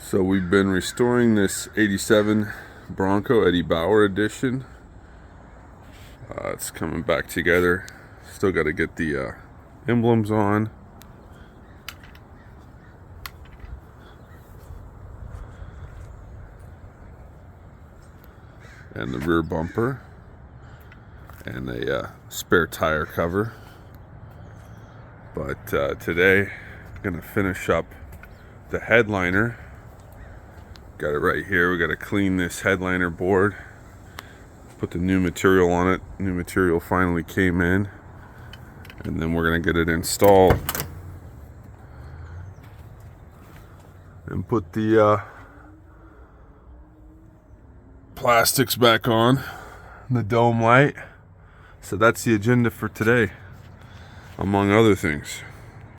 So we've been restoring this 87 Bronco Eddie Bauer edition. It's coming back together. Still got to get the emblems on. And the rear bumper. And a spare tire cover. But today I'm going to finish up the headliner. Got it right here. We got to clean this headliner board, put the new material on it. New material finally came in, and then we're gonna get it installed and put the plastics back on the dome light. So that's the agenda for today, among other things.